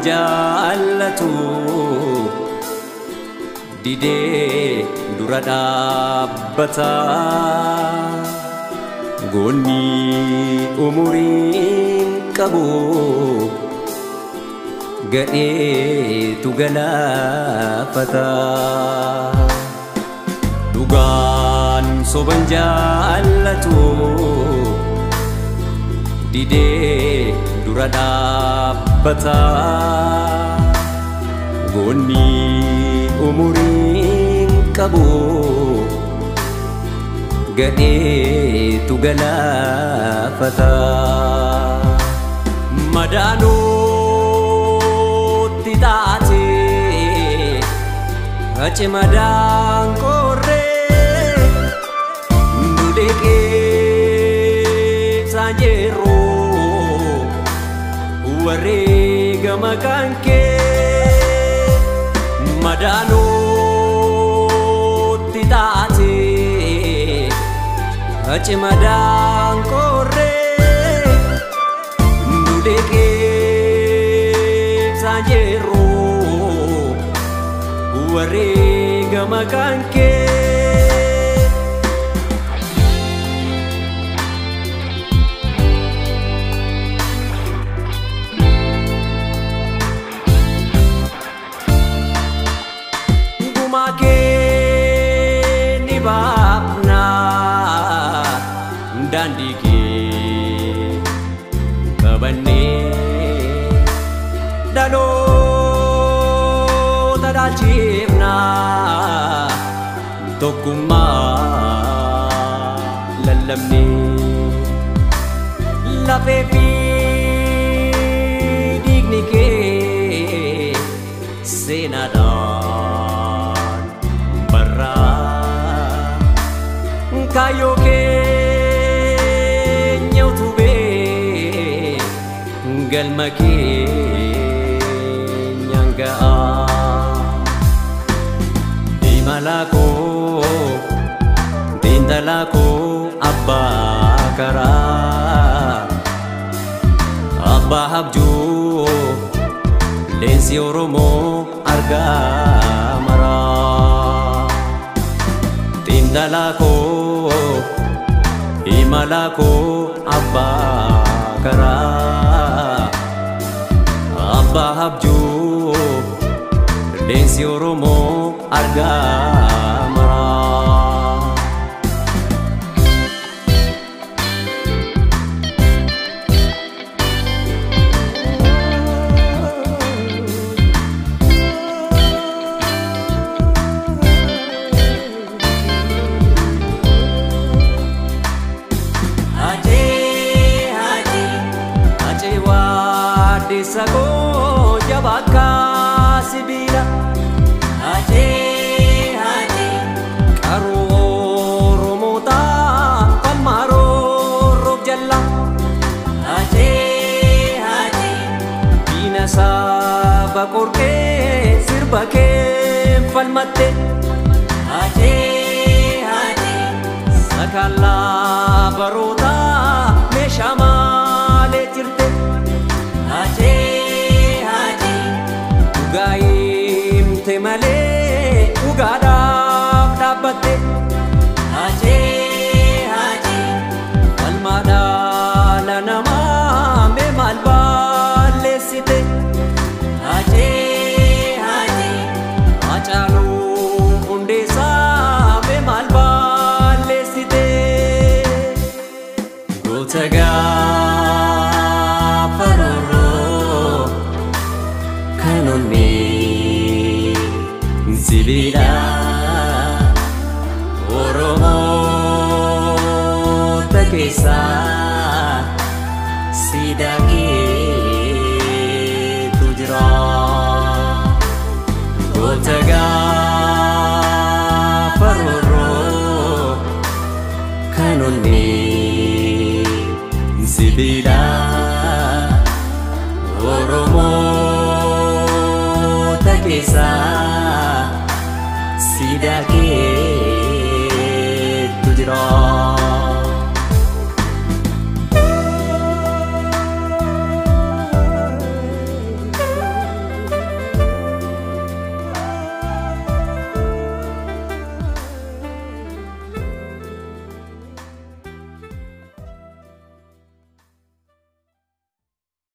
jaallatu didee dura dhaabbata goonni umuriin qabu gadheetu galaafata dhugaan soban jaallatu didee dura dhaabbata goonni umuriin qabu gadheetu galaafata madaanuutti taate achi madaan korree nudeqee saanjeeroo wareegama kan kee madaanuutti taate achi madaan korree nudeqee saanjeeroo wareegama kan kee dandiki kabane dalo tadachivna tokuma lalamni lapepi dignike senadan barra kayoke galma keenyaan ga'a imala koo dindala koo abbaa karaa abbaa abjuu leensi oromoo argaa maraa dindala koo imala koo abbaa karaa abbaa abjuu leensi oromoo argaa maraa sago jabaka sibila haje haje karo romota palmaro rob jalla haje haje binasa bakorke sirbake falmatte haje haje sakala barota meshamale tirte haje haje ugaim temale ugadaf dabbate haje haje almada lanama me malbalesite haje haje achalu undesa me malbalesite gotaga sibila oromoo takesa sidaqee tujra gotaga faroro kanonni sibila oromoo takesa sidaqee